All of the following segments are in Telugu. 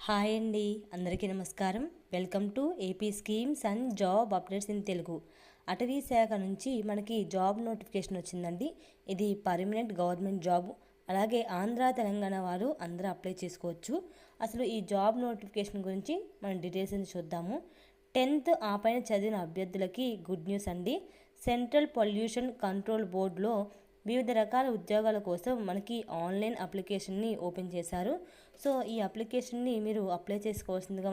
హాయ్ అండి, అందరికీ నమస్కారం. Welcome to AP schemes and job updates in Telugu. అటవీ శాఖ నుంచి మనకి జాబ్ నోటిఫికేషన్ వచ్చిందండి. ఇది పర్మనెంట్ గవర్నమెంట్ జాబ్. అలాగే ఆంధ్ర తెలంగాణ వారు అందరూ అప్లై చేసుకోవచ్చు. అసలు ఈ జాబ్ నోటిఫికేషన్ గురించి మనం డీటెయిల్స్ అని చూద్దాము. 10th ఆ పైన చదివిన అభ్యర్థులకి గుడ్ న్యూస్ అండి. సెంట్రల్ పొల్యూషన్ కంట్రోల్ బోర్డులో వివిధ రకాల ఉద్యోగాల కోసం మనకి ఆన్లైన్ అప్లికేషన్ని ఓపెన్ చేశారు. సో ఈ అప్లికేషన్ని మీరు అప్లై చేసుకోవాల్సిందిగా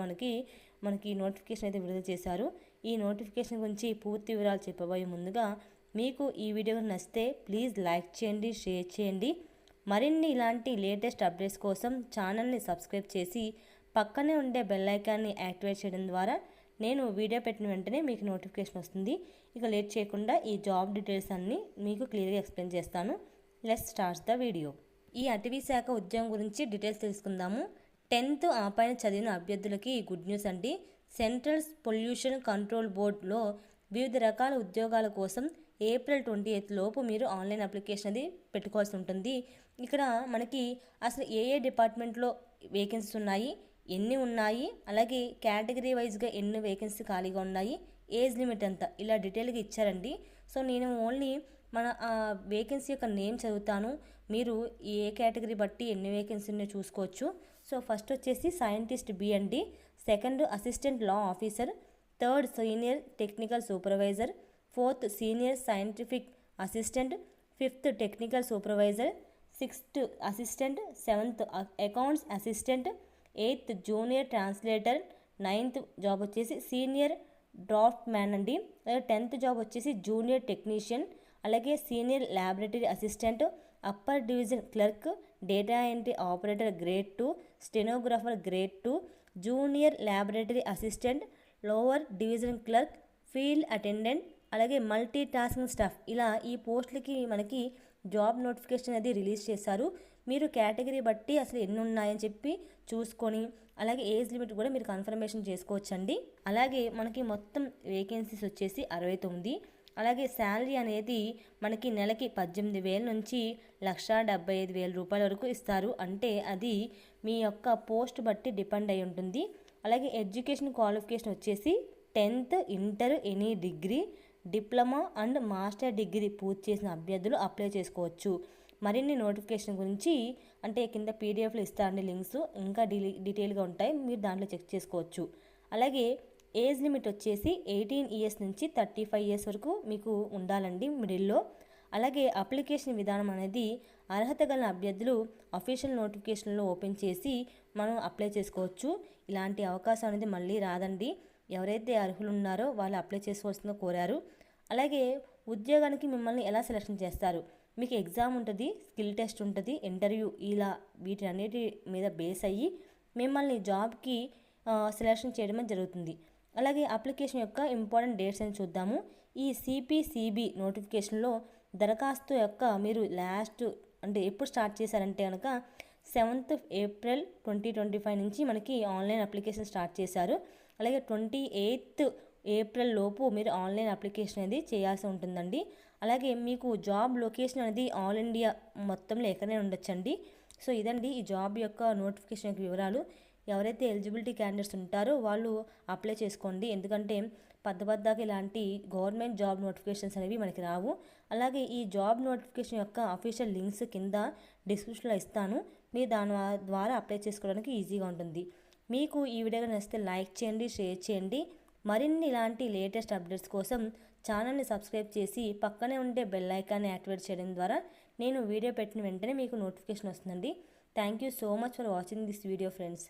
మనకి నోటిఫికేషన్ అయితే విడుదల చేశారు. ఈ నోటిఫికేషన్ గురించి పూర్తి వివరాలు చెప్పబోయే ముందుగా మీకు ఈ వీడియో నచ్చితే ప్లీజ్ లైక్ చేయండి, షేర్ చేయండి. మరిన్ని ఇలాంటి లేటెస్ట్ అప్డేట్స్ కోసం ఛానల్ని సబ్స్క్రైబ్ చేసి పక్కనే ఉండే బెల్ ఐకాన్ని యాక్టివేట్ చేయడం ద్వారా నేను వీడియో పెట్టిన వెంటనే మీకు నోటిఫికేషన్ వస్తుంది. ఇక లేట్ చేయకుండా ఈ జాబ్ డీటెయిల్స్ అన్నీ మీకు క్లియర్గా ఎక్స్ప్లెయిన్ చేస్తాను. Let's start the video. ఈ అటవీ శాఖ ఉద్యోగం గురించి డీటెయిల్స్ తెలుసుకుందాము. 10th ఆ పైన చదివిన అభ్యర్థులకి గుడ్ న్యూస్ అండి. సెంట్రల్ పొల్యూషన్ కంట్రోల్ బోర్డులో వివిధ రకాల ఉద్యోగాల కోసం April 28 లోపు మీరు ఆన్లైన్ అప్లికేషన్ అది పెట్టుకోవాల్సి ఉంటుంది. ఇక్కడ మనకి అసలు ఏ డిపార్ట్మెంట్లో వేకెన్సీస్ ఉన్నాయి, ఎన్ని ఉన్నాయి, అలాగే కేటగిరీ వైజ్గా ఎన్ని వేకెన్సీ ఖాళీగా ఉన్నాయి, ఏజ్ లిమిట్ ఎంత, ఇలా డీటెయిల్గా ఇచ్చారండి. సో నేను ఓన్లీ మన వేకెన్సీ యొక్క నేమ్ చదువుతాను. మీరు ఏ కేటగిరీ బట్టి ఎన్ని వేకెన్సీ ఉన్నాయో చూసుకోవచ్చు. సో ఫస్ట్ వచ్చేసి సైంటిస్ట్ బి అండి, second assistant law officer, third senior technical supervisor, fourth senior scientific assistant, fifth technical supervisor, sixth assistant, seventh accounts assistant, 8th junior translator, 9th job వచ్చేసి సీనియర్ డ్రాఫ్ట్ మ్యాన్ అండి, 10th జాబ్ వచ్చేసి జూనియర్ టెక్నీషియన్, అలాగే senior laboratory assistant, upper division clerk, data entry operator grade 2, stenographer grade 2, junior laboratory assistant, lower division clerk, field attendant, అలాగే మల్టీ టాస్కింగ్ స్టాఫ్, ఇలా ఈ పోస్టులకి మనకి జాబ్ నోటిఫికేషన్ అనేది రిలీజ్ చేశారు. మీరు కేటగిరీ బట్టి అసలు ఎన్ని ఉన్నాయని చెప్పి చూసుకొని అలాగే ఏజ్ లిమిట్ కూడా మీరు కన్ఫర్మేషన్ చేసుకోవచ్చండి. అలాగే మనకి మొత్తం వేకెన్సీస్ వచ్చేసి 69. అలాగే శాలరీ అనేది మనకి నెలకి 18,000 నుంచి 1,75,000 రూపాయల వరకు ఇస్తారు. అంటే అది మీ యొక్క పోస్ట్ బట్టి డిపెండ్ అయి ఉంటుంది. అలాగే ఎడ్యుకేషన్ క్వాలిఫికేషన్ వచ్చేసి 10th inter any degree, diploma and master degree పూర్తి చేసిన అభ్యర్థులు అప్లై చేసుకోవచ్చు. మరిన్ని నోటిఫికేషన్ గురించి అంటే కింద పీడిఎఫ్లో ఇస్తారండి లింక్స్, ఇంకా డీటెయిల్గా ఉంటాయి, మీరు దాంట్లో చెక్ చేసుకోవచ్చు. అలాగే ఏజ్ లిమిట్ వచ్చేసి 18 ఇయర్స్ నుంచి 35 ఇయర్స్ వరకు మీకు ఉండాలండి మిడిల్లో. అలాగే అప్లికేషన్ విధానం అనేది అర్హత గల అభ్యర్థులు అఫీషియల్ నోటిఫికేషన్లో ఓపెన్ చేసి మనం అప్లై చేసుకోవచ్చు. ఇలాంటి అవకాశం అనేది మళ్ళీ రాదండి. ఎవరైతే అర్హులు ఉన్నారో వాళ్ళు అప్లై చేసుకోవాల్సిందిగా కోరారు. అలాగే ఉద్యోగానికి మిమ్మల్ని ఎలా సెలెక్షన్ చేస్తారు, మీకు ఎగ్జామ్ ఉంటుంది, స్కిల్ టెస్ట్ ఉంటుంది, ఇంటర్వ్యూ, ఇలా వీటన్నిటి మీద బేస్ అయ్యి మిమ్మల్ని జాబ్కి సెలెక్షన్ చేయడమే జరుగుతుంది. అలాగే అప్లికేషన్ యొక్క ఇంపార్టెంట్ డేట్స్ అని చూద్దాము. ఈ CPCB నోటిఫికేషన్లో దరఖాస్తు యొక్క మీరు లాస్ట్ అంటే ఎప్పుడు స్టార్ట్ చేశారంటే కనుక 7th April 2025 నుంచి మనకి ఆన్లైన్ అప్లికేషన్ స్టార్ట్ చేశారు. అలాగే 28th April లోపు మీరు ఆన్లైన్ అప్లికేషన్ అనేది చేయాల్సి ఉంటుందండి. అలాగే మీకు జాబ్ లొకేషన్ అనేది ఆల్ ఇండియా మొత్తంలో ఎక్కడనే ఉండొచ్చండి. సో ఇదండి ఈ జాబ్ యొక్క నోటిఫికేషన్ యొక్క వివరాలు. ఎవరైతే ఎలిజిబిలిటీ క్యాండిడేట్స్ ఉంటారో వాళ్ళు అప్లై చేసుకోండి. ఎందుకంటే పద్దపద్దాకి ఇలాంటి గవర్నమెంట్ జాబ్ నోటిఫికేషన్స్ అనేవి మనకి రావు. అలాగే ఈ జాబ్ నోటిఫికేషన్ యొక్క అఫీషియల్ లింక్స్ కింద డిస్క్రిప్షన్లో ఇస్తాను, మీరు దాని ద్వారా అప్లై చేసుకోవడానికి ఈజీగా ఉంటుంది. మీకు ఈ వీడియో నచ్చితే లైక్ చేయండి, షేర్ చేయండి. మరిన్ని ఇలాంటి లేటెస్ట్ అప్డేట్స్ కోసం ఛానల్ని సబ్స్క్రైబ్ చేసి పక్కనే ఉండే బెల్ ఐకాన్ని యాక్టివేట్ చేయడం ద్వారా నేను వీడియో పెట్టిన వెంటనే మీకు నోటిఫికేషన్ వస్తుందండి. Thank you so much for watching this video friends.